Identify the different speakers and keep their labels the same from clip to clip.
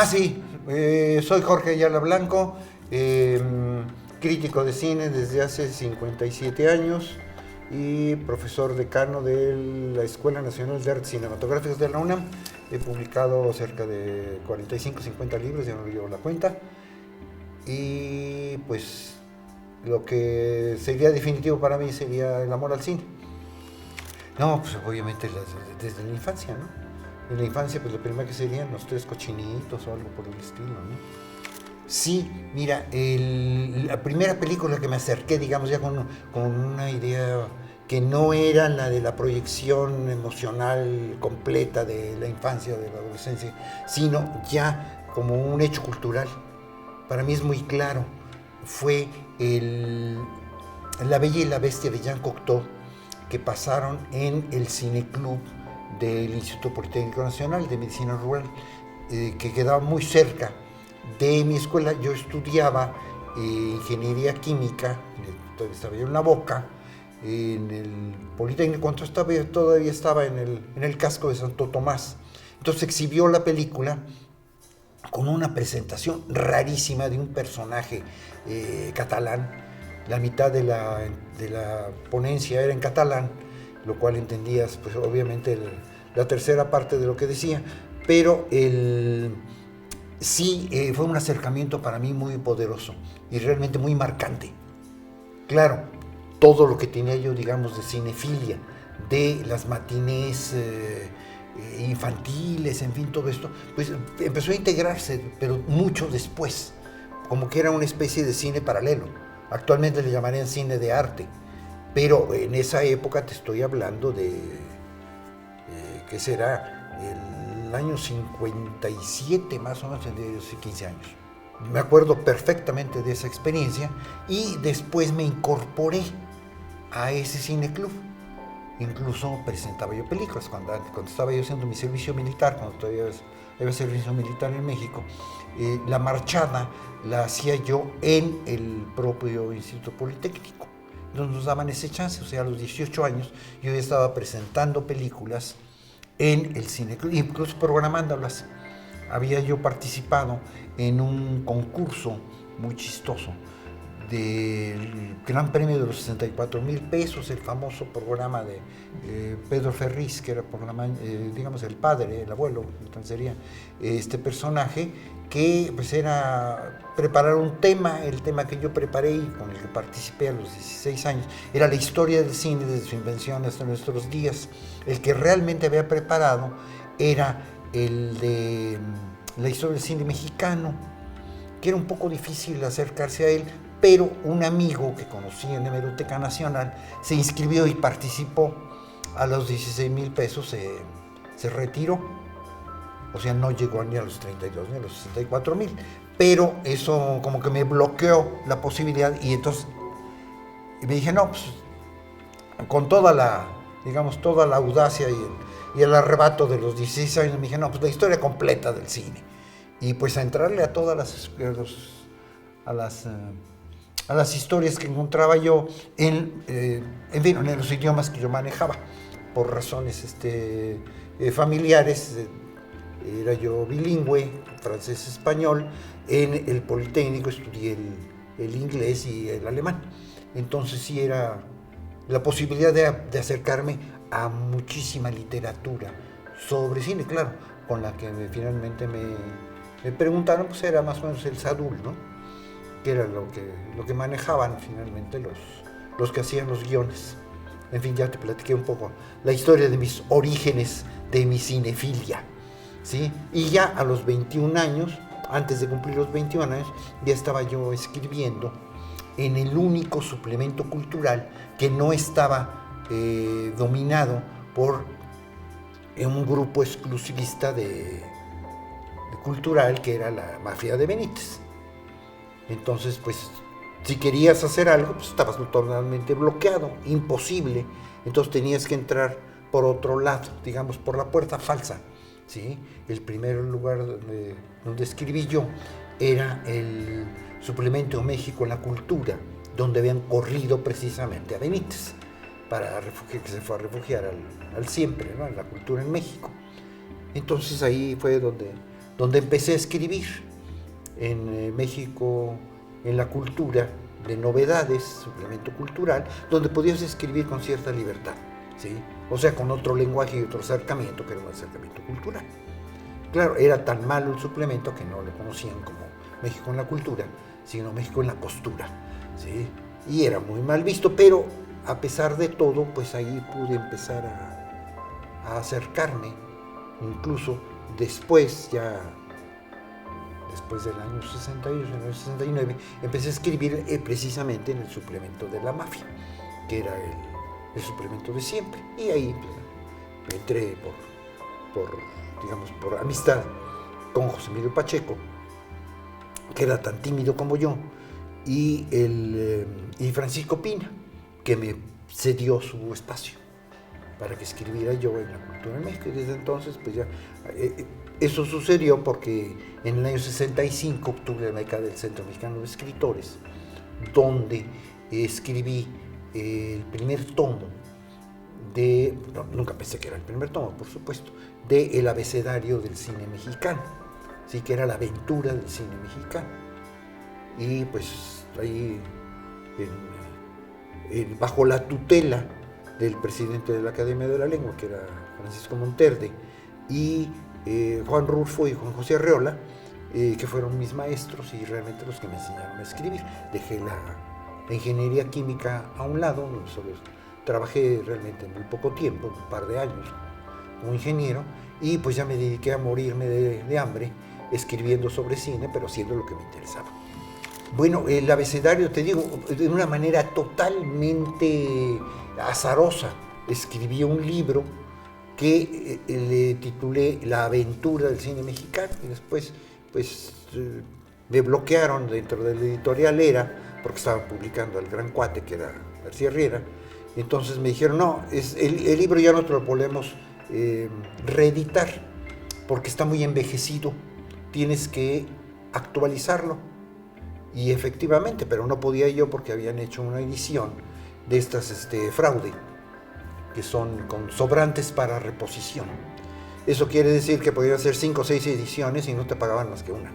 Speaker 1: Sí, soy Jorge Ayala Blanco, crítico de cine desde hace 57 años y profesor decano de la Escuela Nacional de Artes Cinematográficas de la UNAM. He publicado cerca de 45, 50 libros, ya no llevo la cuenta. Y pues lo que sería definitivo para mí sería el amor al cine. No, pues obviamente desde la infancia, ¿no? En la infancia, pues lo primero que serían los Tres Cochinitos o algo por el estilo, ¿no? Sí, mira, la primera película que me acerqué, digamos, ya con una idea que no era la de la proyección emocional completa de la infancia o de la adolescencia, sino ya como un hecho cultural. Para mí es muy claro, fue La Bella y la Bestia de Jean Cocteau, que pasaron en el cineclub del Instituto Politécnico Nacional de Medicina Rural, que quedaba muy cerca de mi escuela. Yo estudiaba ingeniería química, todavía estaba yo en La Boca, en el Politécnico, cuando todavía estaba en el casco de Santo Tomás. Entonces exhibió la película con una presentación rarísima de un personaje catalán. La mitad de la ponencia era en catalán, lo cual entendías, pues obviamente, la tercera parte de lo que decía, pero sí fue un acercamiento para mí muy poderoso y realmente muy marcante. Claro, todo lo que tenía yo, digamos, de cinefilia, de las matinés infantiles, en fin, todo esto, pues empezó a integrarse, pero mucho después, como que era una especie de cine paralelo. Actualmente le llamarían cine de arte, pero en esa época te estoy hablando de, ¿qué será? El año 57, más o menos, de 15 años. Me acuerdo perfectamente de esa experiencia y después me incorporé a ese cineclub. Incluso presentaba yo películas cuando estaba yo haciendo mi servicio militar, cuando todavía había servicio militar en México. La marchada la hacía yo en el propio Instituto Politécnico. Entonces nos daban ese chance, o sea, a los 18 años yo ya estaba presentando películas en el cineclub, incluso programándolas. Había yo participado en un concurso muy chistoso del Gran Premio de los 64,000 pesos, el famoso programa de Pedro Ferriz, que era digamos el padre, el abuelo, entonces sería este personaje que pues era preparar un tema. El tema que yo preparé y con el que participé a los 16 años era la historia del cine desde su invención hasta nuestros días. El que realmente había preparado era el de la historia del cine mexicano, que era un poco difícil acercarse a él, pero un amigo que conocí en la Hemeroteca Nacional se inscribió y participó. A los 16,000 pesos se retiró, o sea, no llegó ni a los 32 ni a los 64,000, pero eso como que me bloqueó la posibilidad y entonces me dije, no, pues con toda la audacia y el arrebato de los 16 años, me dije, no, pues la historia completa del cine. Y pues a entrarle a todas a las historias que encontraba yo en los idiomas que yo manejaba, por razones familiares. Era yo bilingüe, francés-español. En el Politécnico estudié el inglés y el alemán. Entonces sí era la posibilidad de acercarme a muchísima literatura sobre cine, claro, con la que finalmente me preguntaron, pues era más o menos el Sadul, ¿no? Que era lo que manejaban finalmente los que hacían los guiones. En fin, ya te platiqué un poco la historia de mis orígenes, de mi cinefilia, ¿sí? Y ya a los 21 años, antes de cumplir los 21 años, ya estaba yo escribiendo en el único suplemento cultural que no estaba dominado por un grupo exclusivista de cultural, que era la mafia de Benítez. Entonces, pues, si querías hacer algo, pues estabas totalmente bloqueado, imposible. Entonces tenías que entrar por otro lado, digamos, por la puerta falsa, ¿sí? El primer lugar donde escribí yo era el suplemento México en la Cultura, donde habían corrido precisamente a Benítez, que se fue a refugiar al siempre, ¿no? En la cultura en México. Entonces ahí fue donde donde empecé a escribir en México, en la cultura, de novedades, suplemento cultural, donde podías escribir con cierta libertad, ¿sí? O sea, con otro lenguaje y otro acercamiento, que era un acercamiento cultural. Claro, era tan malo el suplemento que no lo conocían como México en la cultura, sino México en la costura, ¿sí? Y era muy mal visto, pero a pesar de todo, pues ahí pude empezar a acercarme, incluso después, ya después del año 68, en el año 69, empecé a escribir precisamente en el suplemento de La Mafia, que era el suplemento de siempre. Y ahí pues, entré digamos, por amistad con José Emilio Pacheco, que era tan tímido como yo, y Francisco Pina, que me cedió su espacio para que escribiera yo en la cultura en México. Y desde entonces, pues ya, eso sucedió porque en el año 65 obtuve la beca del Centro Mexicano de Escritores, donde escribí el primer tomo nunca pensé que era el primer tomo, por supuesto, de El abecedario del cine mexicano, sí, que era la aventura del cine mexicano. Y pues ahí, bajo la tutela del presidente de la Academia de la Lengua, que era Francisco Monterde, y Juan Rulfo y Juan José Arreola, que fueron mis maestros y realmente los que me enseñaron a escribir. Dejé la ingeniería química a un lado, solo trabajé realmente muy poco tiempo, un par de años como ingeniero, y pues ya me dediqué a morirme de hambre escribiendo sobre cine, pero haciendo lo que me interesaba. Bueno, el abecedario, te digo, de una manera totalmente azarosa, escribí un libro que le titulé La aventura del cine mexicano, y después pues me bloquearon dentro de la editorial Era, porque estaban publicando al gran cuate que era García Riera. Entonces me dijeron, no, el libro ya no te lo podemos reeditar, porque está muy envejecido, tienes que actualizarlo. Y efectivamente, pero no podía yo porque habían hecho una edición de estas fraude, que son con sobrantes para reposición. Eso quiere decir que podían hacer 5 o 6 ediciones y no te pagaban más que una.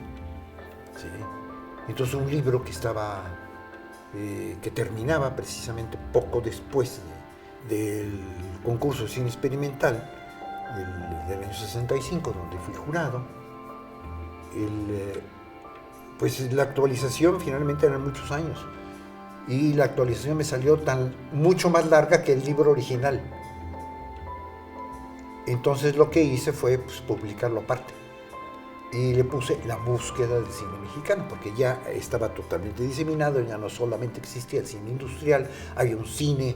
Speaker 1: ¿Sí? Entonces un libro que terminaba precisamente poco después del concurso de cine experimental del año 65, donde fui jurado, pues la actualización finalmente eran muchos años, y la actualización me salió mucho más larga que el libro original. Entonces lo que hice fue pues, publicarlo aparte, y le puse La búsqueda del cine mexicano, porque ya estaba totalmente diseminado, ya no solamente existía el cine industrial, había un cine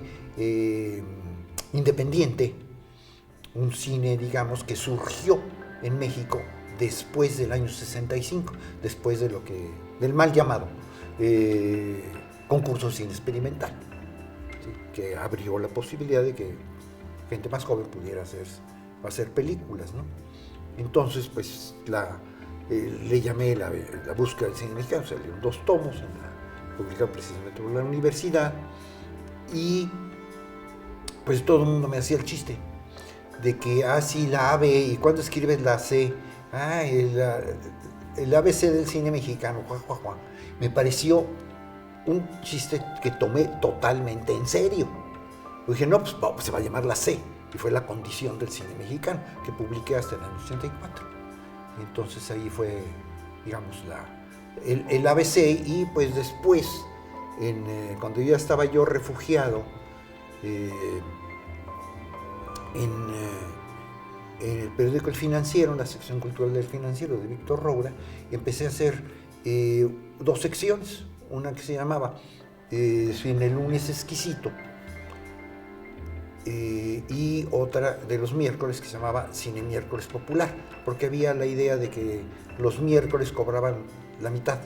Speaker 1: independiente, un cine, digamos, que surgió en México después del año 65, después del mal llamado concurso de cine experimental, ¿sí? Que abrió la posibilidad de que gente más joven pudiera hacer películas, ¿no? Entonces, pues, le llamé la búsqueda del cine mexicano, salieron 2 tomos, publicado precisamente por la universidad, y pues todo el mundo me hacía el chiste de que, sí, la A, B, y cuando escribes la C, el ABC del cine mexicano, Juan. Me pareció un chiste que tomé totalmente en serio. Yo dije, no, pues se va a llamar la C, y fue la condición del cine mexicano, que publiqué hasta el año 84. Entonces ahí fue, digamos, el ABC, y pues después, cuando ya estaba yo refugiado en el periódico El Financiero, en la sección cultural del Financiero de Víctor Roura, empecé a hacer 2 secciones, una que se llamaba Cine Lunes Exquisito, y otra de los miércoles que se llamaba Cine Miércoles Popular, porque había la idea de que los miércoles cobraban la mitad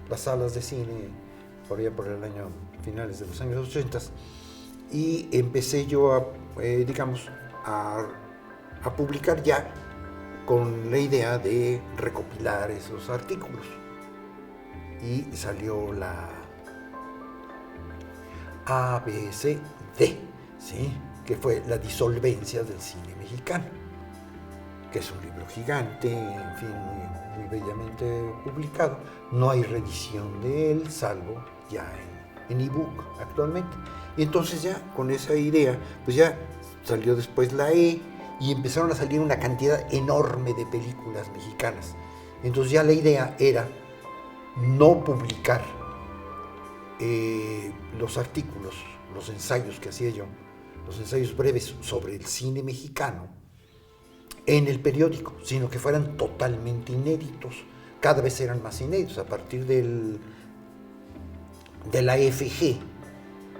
Speaker 1: las salas de cine por allá por el año, finales de los años 80, y empecé yo digamos, a publicar ya con la idea de recopilar esos artículos, y salió la ABCD, ¿sí? Que fue la disolvencia del cine mexicano, que es un libro gigante, en fin, muy bellamente publicado. No hay reedición de él, salvo ya en ebook actualmente. Y entonces ya con esa idea, pues ya salió después la E y empezaron a salir una cantidad enorme de películas mexicanas. Entonces ya la idea era no publicar los artículos, los ensayos que hacía yo, los ensayos breves sobre el cine mexicano en el periódico, sino que fueran totalmente inéditos. Cada vez eran más inéditos. A partir de la FG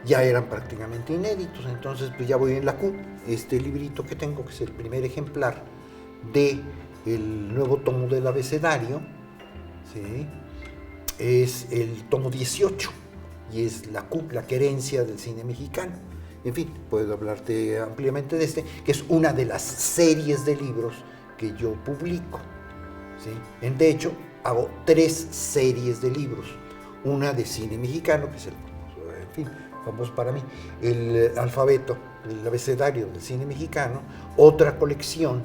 Speaker 1: ya eran prácticamente inéditos. Entonces pues ya voy en la Q, este librito que tengo, que es el primer ejemplar de el nuevo tomo del abecedario, ¿sí? Es el tomo 18 y es la Q, la querencia del cine mexicano. En fin, puedo hablarte ampliamente de este, que es una de las series de libros que yo publico, ¿sí? De hecho, hago 3 series de libros. Una de cine mexicano, que es el famoso, en fin, famoso para mí, el alfabeto, el abecedario del cine mexicano. Otra colección,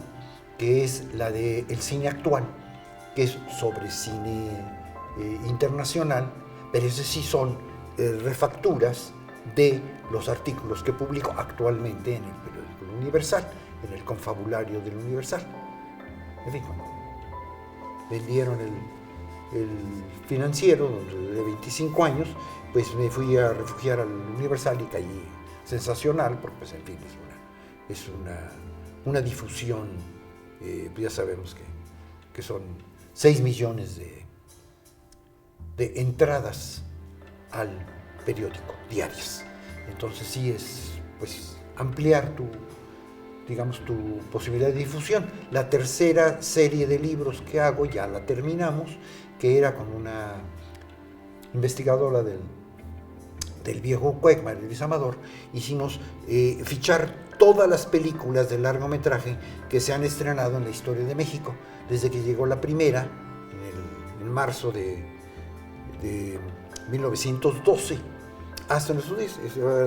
Speaker 1: que es la de el cine actual, que es sobre cine internacional, pero ese sí son refacturas de los artículos que publico actualmente en el periódico El Universal, en el confabulario del Universal. En fin, cuando vendieron el financiero de 25 años, pues me fui a refugiar al Universal y caí sensacional, porque pues en fin es una difusión, ya sabemos que son 6 millones de entradas al periódico diarias. Entonces sí es pues ampliar tu posibilidad de difusión. La tercera serie de libros que hago ya la terminamos, que era con una investigadora del viejo Cuecma, Luis Amador. Hicimos fichar todas las películas de largometraje que se han estrenado en la historia de México, desde que llegó la primera en marzo de 1912 hasta nuestros días,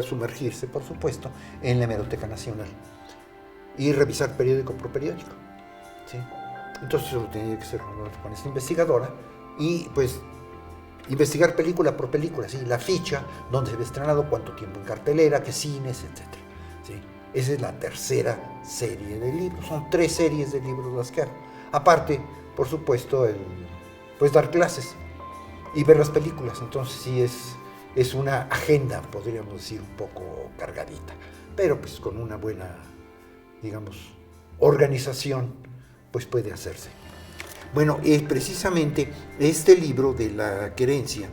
Speaker 1: sumergirse, por supuesto, en la Hemeroteca Nacional y revisar periódico por periódico, ¿sí? Entonces eso lo tenía que hacer con esta investigadora y pues investigar película por película, ¿sí? La ficha, dónde se había estrenado, cuánto tiempo en cartelera, qué cines, etc. ¿Sí? Esa es la tercera serie de libros. Son 3 series de libros las que hago. Aparte, por supuesto, pues dar clases y ver las películas. Entonces sí es una agenda, podríamos decir, un poco cargadita, pero pues con una buena, digamos, organización, pues puede hacerse. Bueno, precisamente este libro de la querencia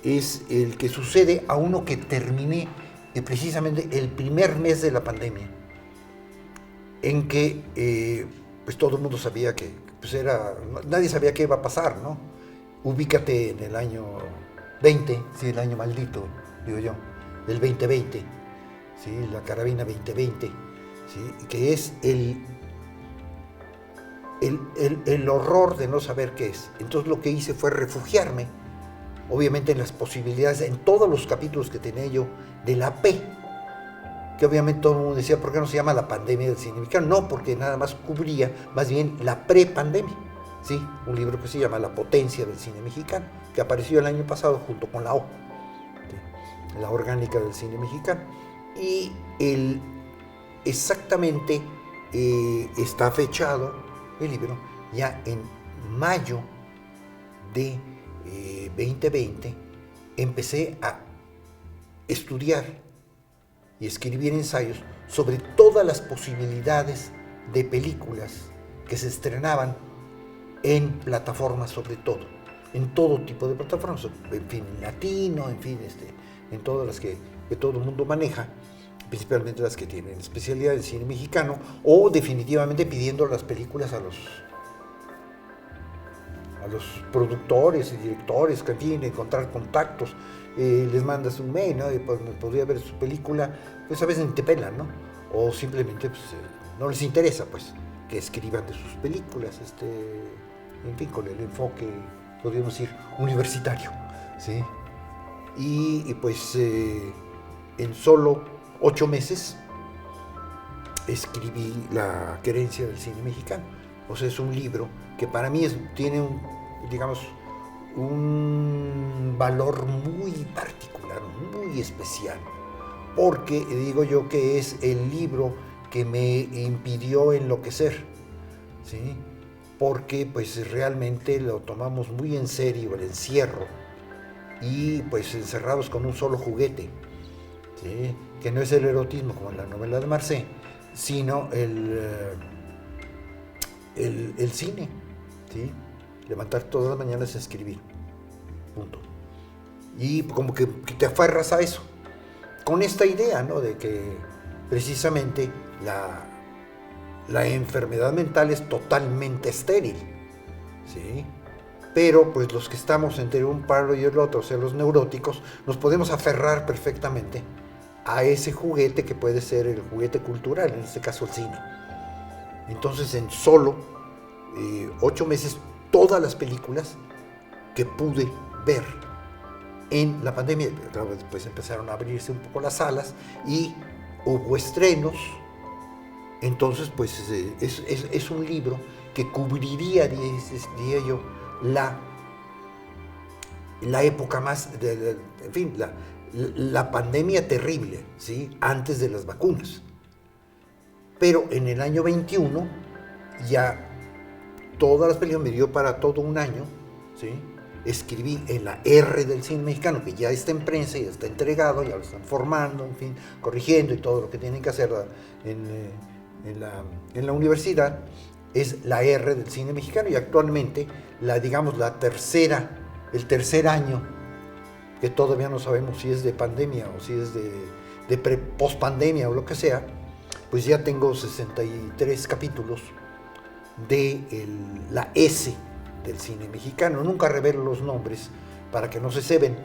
Speaker 1: es el que sucede a uno que terminé precisamente el primer mes de la pandemia, en que pues todo el mundo sabía que pues nadie sabía qué iba a pasar, ¿no? Ubícate en el año 20, sí, el año maldito, digo yo, del 2020, ¿sí? La carabina 2020, ¿sí? Que es el horror de no saber qué es. Entonces lo que hice fue refugiarme, obviamente en las posibilidades, en todos los capítulos que tenía yo de la P, que obviamente todo el mundo decía, ¿por qué no se llama la pandemia del cine mexicano? No, porque nada más cubría más bien la prepandemia, ¿sí? Un libro que se llama La potencia del cine mexicano, que apareció el año pasado junto con la O, ¿sí? La orgánica del cine mexicano. Y exactamente está fechado el libro ya en mayo de 2020. Empecé a estudiar y escribir ensayos sobre todas las posibilidades de películas que se estrenaban en plataformas, sobre todo, en todo tipo de plataformas, en fin, en latino, en fin, en todas las que todo el mundo maneja, principalmente las que tienen especialidad en cine mexicano, o definitivamente pidiendo las películas a los productores y directores, que en fin, encontrar contactos, les mandas un mail, ¿no? Y pues me podría ver su película, pues a veces ni te pelan, ¿no? O simplemente pues, no les interesa, pues, que escriban de sus películas, en fin, con el enfoque, podríamos decir, universitario, ¿sí? Y pues en solo 8 meses escribí La querencia del cine mexicano, O sea, es un libro que para mí tiene digamos, un valor muy particular, muy especial, porque digo yo que es el libro que me impidió enloquecer, ¿sí? Porque pues realmente lo tomamos muy en serio el encierro y pues encerrados con un solo juguete, ¿sí? Que no es el erotismo como en la novela de Marcé, sino el cine, ¿sí? Levantar todas las mañanas a escribir, punto. Y como que te aferras a eso, con esta idea, ¿no? De que precisamente la enfermedad mental es totalmente estéril, ¿sí? Pero pues los que estamos entre un palo y el otro, o sea, los neuróticos, nos podemos aferrar perfectamente a ese juguete que puede ser el juguete cultural, en este caso el cine. Entonces en solo 8 meses, todas las películas que pude ver en la pandemia, claro, después empezaron a abrirse un poco las salas y hubo estrenos. Entonces pues es un libro que cubriría, diría yo, la época más, en fin, la pandemia terrible, ¿sí? Antes de las vacunas. Pero en el año 21 ya todas las películas me dio para todo un año, ¿sí? Escribí en la R del cine mexicano, que ya está en prensa, ya está entregado, ya lo están formando, en fin, corrigiendo y todo lo que tienen que hacer en la universidad, es la R del cine mexicano, y actualmente el tercer año, que todavía no sabemos si es de pandemia o si es de post-pandemia o lo que sea, pues ya tengo 63 capítulos de la S del cine mexicano. Nunca revelo los nombres para que no se ceben,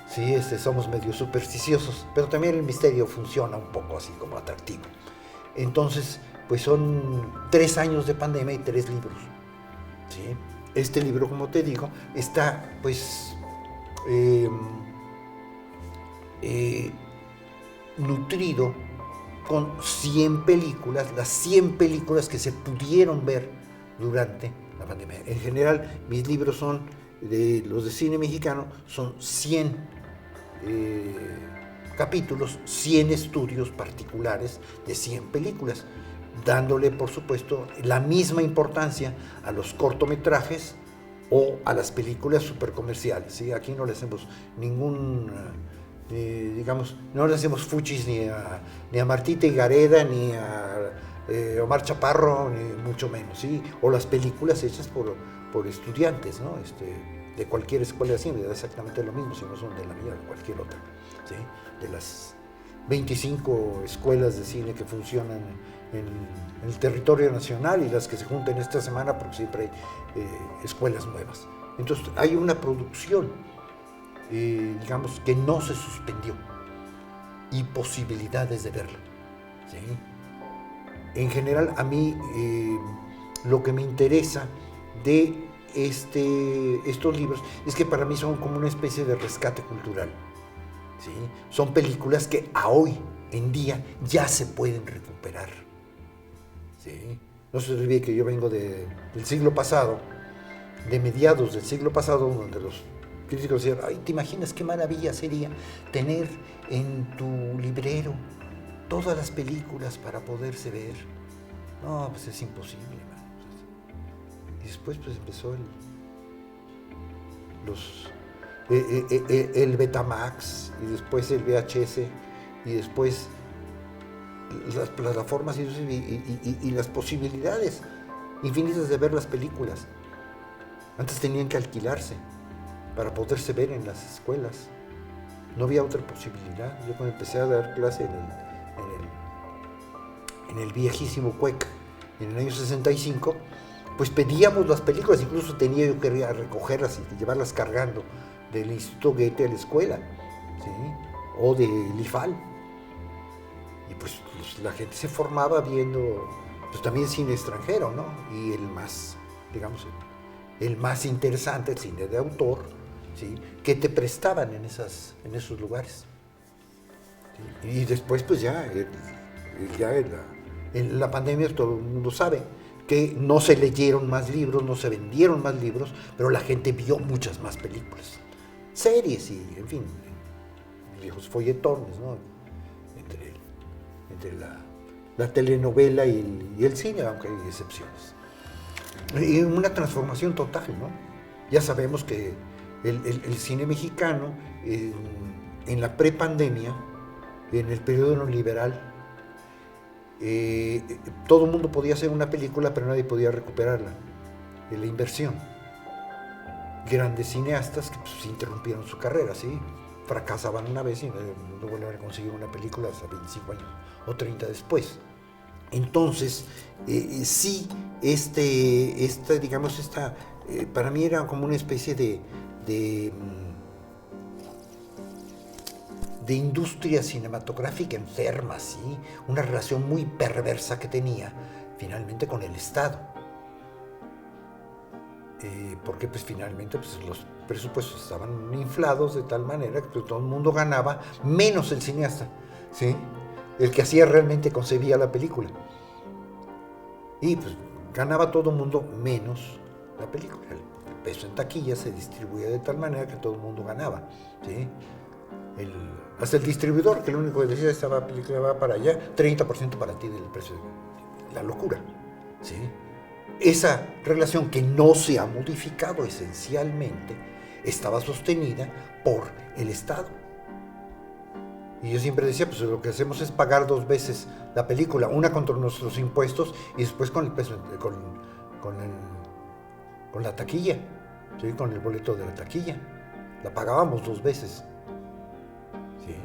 Speaker 1: sí, somos medio supersticiosos, pero también el misterio funciona un poco así como atractivo. Entonces, pues son 3 años de pandemia y 3 libros, ¿sí? Este libro, como te digo, está pues nutrido con 100 películas, las 100 películas que se pudieron ver durante la pandemia. En general, mis libros son, los de cine mexicano, son 100 capítulos, 100 estudios particulares de 100 películas, dándole, por supuesto, la misma importancia a los cortometrajes o a las películas supercomerciales, ¿sí? Aquí no le hacemos ningún... digamos, no le hacemos fuchis ni a Martita Higareda, ni a Omar Chaparro, ni mucho menos, ¿sí? O las películas hechas por estudiantes, ¿no? De cualquier escuela de cine, exactamente lo mismo, si no son de la mía o de cualquier otra, ¿sí? De las 25 escuelas de cine que funcionan en el territorio nacional y las que se juntan esta semana, porque siempre hay escuelas nuevas. Entonces hay una producción, digamos, que no se suspendió, y posibilidades de verla, ¿sí? En general, a mí lo que me interesa de estos libros es que para mí son como una especie de rescate cultural, ¿sí? Son películas que a hoy en día ya se pueden recuperar, ¿sí? No se olvide que yo vengo del siglo pasado, de mediados del siglo pasado, donde los críticos decían: ay, ¿te imaginas qué maravilla sería tener en tu librero todas las películas para poderse ver? No, pues es imposible, man. Y después pues empezó el Betamax, y después el VHS, y después las plataformas y las posibilidades infinitas de ver las películas. Antes tenían que alquilarse para poderse ver en las escuelas. No había otra posibilidad. Yo cuando empecé a dar clase en el viejísimo CUEC, en el año 65, pues pedíamos las películas, incluso tenía yo que recogerlas y llevarlas cargando del Instituto Goethe a la escuela, ¿sí? O del IFAL. Y pues la gente se formaba viendo pues también cine extranjero, ¿no? Y el más, digamos, el más interesante, el cine de autor, ¿sí? Que te prestaban en esos lugares, ¿sí? Y después pues ya en la pandemia todo el mundo sabe que no se leyeron más libros, no se vendieron más libros, pero la gente vio muchas más películas, series y, en fin, viejos folletones, ¿no? Entre la telenovela y el cine, aunque hay excepciones. Y una transformación total, ¿no? Ya sabemos que el cine mexicano, en la prepandemia, en el periodo neoliberal, todo el mundo podía hacer una película, pero nadie podía recuperarla, la inversión. Grandes cineastas que pues, interrumpieron su carrera, ¿sí? Fracasaban una vez y no volvieron a conseguir una película hasta 25 años o 30 después. Entonces, sí, digamos, para mí era como una especie de industria cinematográfica enferma, ¿sí? Una relación muy perversa que tenía finalmente con el Estado. Porque pues finalmente pues, los presupuestos estaban inflados de tal manera que pues, todo el mundo ganaba, menos el cineasta, ¿sí? El que hacía realmente concebía la película. Y pues ganaba todo el mundo menos la película. El peso en taquilla se distribuía de tal manera que todo el mundo ganaba, ¿sí? Hasta el distribuidor, que lo único que decía, esta película va para allá, 30% para ti del precio. La locura, ¿sí? Esa relación que no se ha modificado esencialmente estaba sostenida por el Estado. Y yo siempre decía, pues lo que hacemos es pagar dos veces la película, una contra nuestros impuestos y después con el peso, con la taquilla, ¿sí? Con el boleto de la taquilla. La pagábamos dos veces. ¿Sí?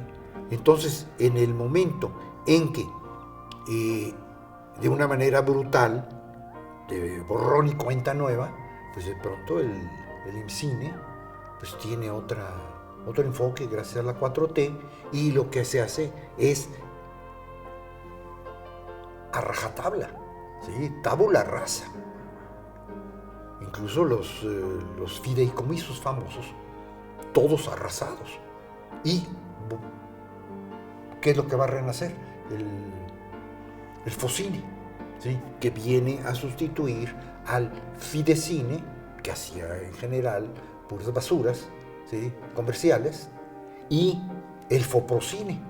Speaker 1: Entonces, en el momento en que, de una manera brutal, de borrón y cuenta nueva, pues de pronto el IMCINE pues tiene otro enfoque gracias a la 4T, y lo que se hace es a rajatabla, ¿sí? Tabula rasa. Incluso los fideicomisos famosos, todos arrasados. ¿Y qué es lo que va a renacer? El Focine, ¿sí? Que viene a sustituir al Fidecine, que hacía en general puras basuras, ¿sí? Comerciales, y el Foprocine,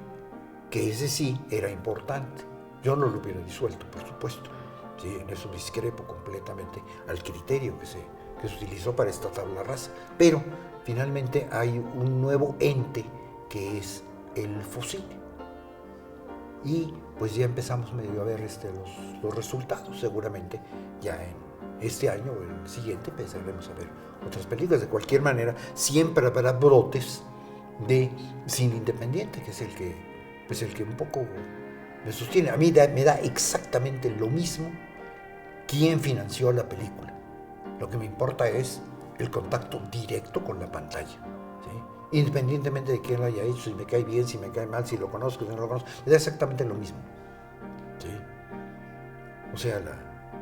Speaker 1: que ese sí era importante. Yo no lo hubiera disuelto, por supuesto, ¿sí? En eso discrepo completamente al criterio que se utilizó para esta tabla rasa, pero finalmente hay un nuevo ente que es el Focine. Y pues ya empezamos medio a ver los resultados. Seguramente ya en este año o el siguiente empezaremos a ver otras películas. De cualquier manera, siempre habrá brotes de cine independiente, que es el que un poco me sostiene. A mí me da exactamente lo mismo quién financió la película. Lo que me importa es el contacto directo con la pantalla, ¿sí? Independientemente de quién lo haya hecho, si me cae bien, si me cae mal, si lo conozco, si no lo conozco, me da exactamente lo mismo, ¿sí? O sea,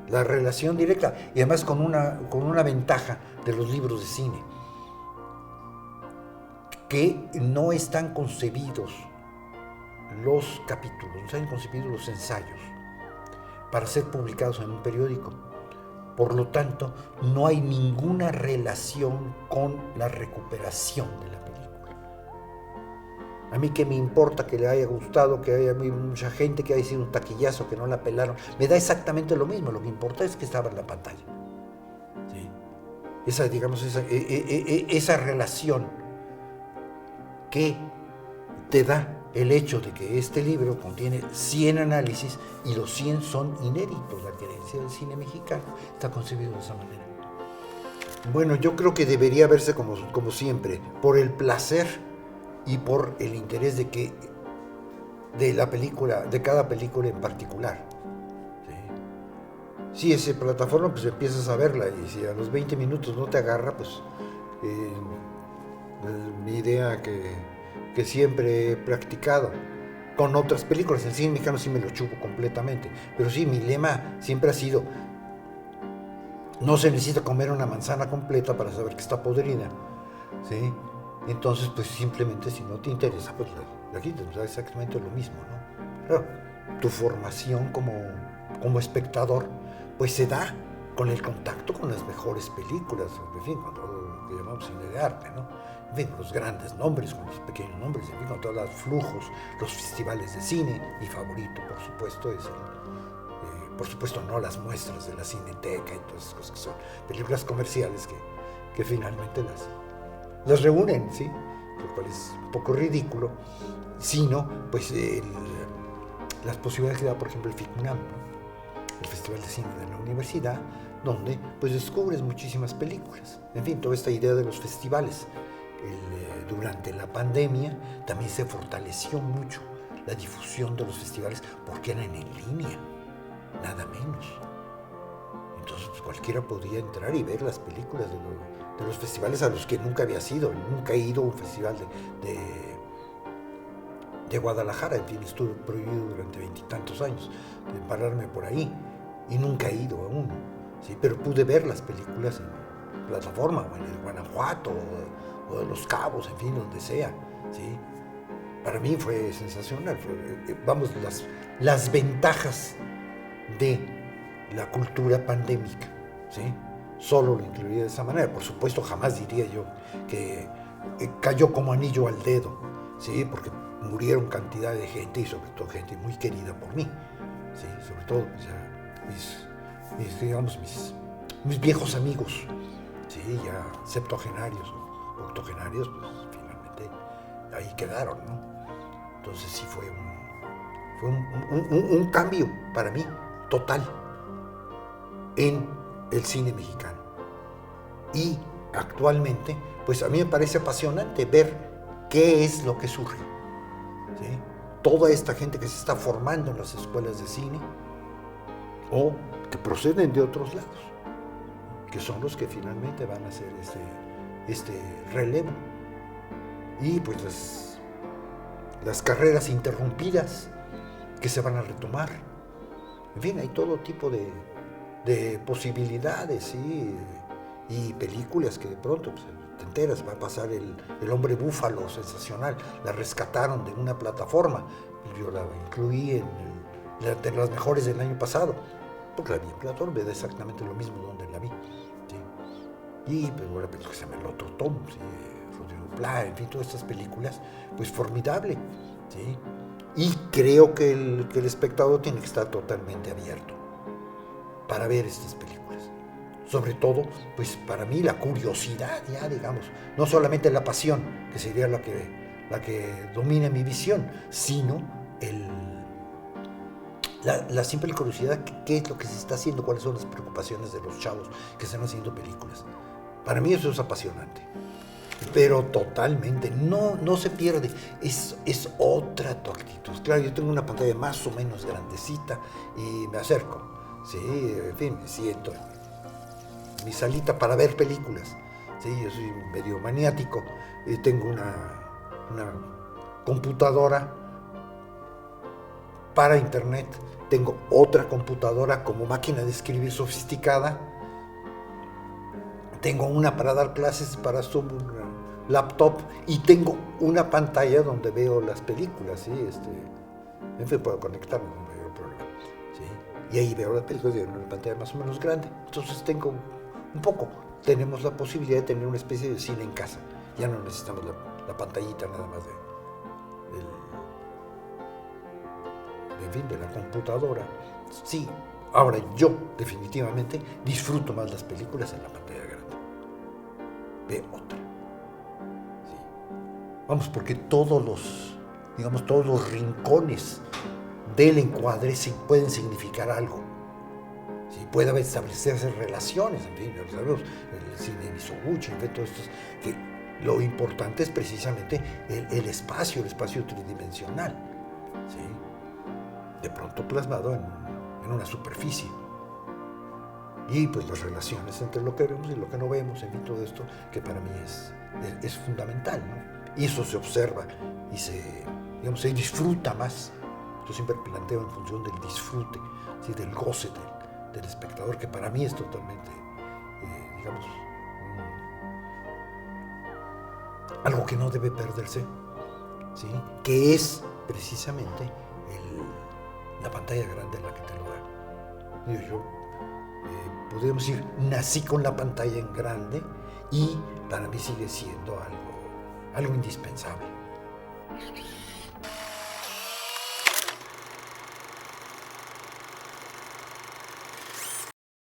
Speaker 1: la relación directa, y además con una ventaja de los libros de cine, que no están concebidos los capítulos, no están concebidos los ensayos para ser publicados en un periódico. Por lo tanto, no hay ninguna relación con la recuperación de la película. A mí que me importa que le haya gustado, que haya mucha gente que haya sido un taquillazo, que no la pelaron, me da exactamente lo mismo. Lo que importa es que estaba en la pantalla, ¿sí? Esa relación que te da el hecho de que este libro contiene 100 análisis y los 100 son inéditos. La creencia del cine mexicano está concebido de esa manera. Bueno, yo creo que debería verse como siempre, por el placer y por el interés de la película, de cada película en particular. ¿Sí? Si esa plataforma, pues empiezas a verla, y si a los 20 minutos no te agarra, pues mi idea que siempre he practicado con otras películas. El cine mexicano sí me lo chupo completamente, pero sí, mi lema siempre ha sido: no se necesita comer una manzana completa para saber que está podrida, ¿sí? Entonces, pues simplemente, si no te interesa, pues la quitas. Es exactamente lo mismo, ¿no? Claro, tu formación como espectador pues se da con el contacto con las mejores películas, en fin, con todo lo que llamamos cine de arte, ¿no? En fin, con los grandes nombres, con los pequeños nombres, en fin, con todos los flujos, los festivales de cine. Mi favorito, por supuesto, es por supuesto, no las muestras de la Cineteca y todas esas cosas que son películas comerciales que finalmente las reúnen, ¿sí? Lo cual es un poco ridículo, sino, pues, las posibilidades que da, por ejemplo, el FICUNAM, ¿no? El Festival de Cine de la Universidad, donde pues descubres muchísimas películas. En fin, toda esta idea de los festivales. Durante la pandemia también se fortaleció mucho la difusión de los festivales porque eran en línea, nada menos. Entonces pues, cualquiera podía entrar y ver las películas de los festivales a los que nunca había ido. Nunca he ido a un festival de Guadalajara, en fin, estuve prohibido durante 20 y tantos años de pararme por ahí y nunca he ido a uno, ¿sí? Pero pude ver las películas en plataforma, o en el Guanajuato, o de Los Cabos, en fin, donde sea, ¿sí? Para mí fue sensacional, vamos, las ventajas de la cultura pandémica, ¿sí? Solo lo incluiría de esa manera. Por supuesto, jamás diría yo que cayó como anillo al dedo, ¿sí? Porque murieron cantidad de gente y sobre todo gente muy querida por mí, ¿sí? Sobre todo pues, ya mis viejos amigos, ¿sí? Ya septuagenarios o octogenarios, pues finalmente ahí quedaron, ¿no? Entonces sí fue un cambio para mí total en el cine mexicano. Y actualmente, pues a mí me parece apasionante ver qué es lo que surge, ¿sí? Toda esta gente que se está formando en las escuelas de cine o que proceden de otros lados, que son los que finalmente van a hacer este relevo. Y pues las carreras interrumpidas que se van a retomar. En fin, hay todo tipo de posibilidades, ¿sí? Y películas que de pronto pues, te enteras, va a pasar el Hombre Búfalo, sensacional, la rescataron de una plataforma, yo la incluí de las mejores del año pasado, porque la vi en plataforma, da exactamente lo mismo donde la vi, ¿sí? Y pues una película que se llama El Otro Tom, ¿sí? Rodrigo Pla, en fin, todas estas películas, pues formidable, ¿sí? Y creo que el espectador tiene que estar totalmente abierto para ver estas películas. Sobre todo, pues para mí la curiosidad, ya digamos, no solamente la pasión, que sería la que domina mi visión, sino la simple curiosidad, qué es lo que se está haciendo, cuáles son las preocupaciones de los chavos que están haciendo películas. Para mí eso es apasionante. Pero totalmente, no se pierde, es otra tu actitud. Claro, yo tengo una pantalla más o menos grandecita y me acerco, sí, en fin, me siento en mi salita para ver películas, sí, yo soy medio maniático, tengo una computadora para internet, tengo otra computadora como máquina de escribir sofisticada, tengo una para dar clases para Zoom, laptop, y tengo una pantalla donde veo las películas, ¿sí? En fin, puedo conectarme, no hay problema, ¿sí? Y ahí veo las películas en una pantalla más o menos grande. Entonces tenemos la posibilidad de tener una especie de cine en casa. Ya no necesitamos la pantallita nada más de la computadora. Sí, ahora yo definitivamente disfruto más las películas en la pantalla grande. Ve otra. Sí. Vamos, porque todos los rincones del encuadre sí pueden significar algo. Sí, puede establecerse relaciones, en fin, ya sabemos, el cine de Mizoguchi, en fin, todo esto, que lo importante es precisamente el espacio tridimensional, ¿sí? De pronto plasmado en una superficie. Y pues las relaciones entre lo que vemos y lo que no vemos, en fin, todo esto que para mí es fundamental, ¿no? Y eso se observa y se disfruta más. Yo siempre planteo en función del disfrute, ¿sí? Del goce del espectador, que para mí es totalmente, algo que no debe perderse, ¿sí? Que es precisamente la pantalla grande en la que te lo da. Yo podríamos decir, nací con la pantalla en grande y para mí sigue siendo algo indispensable.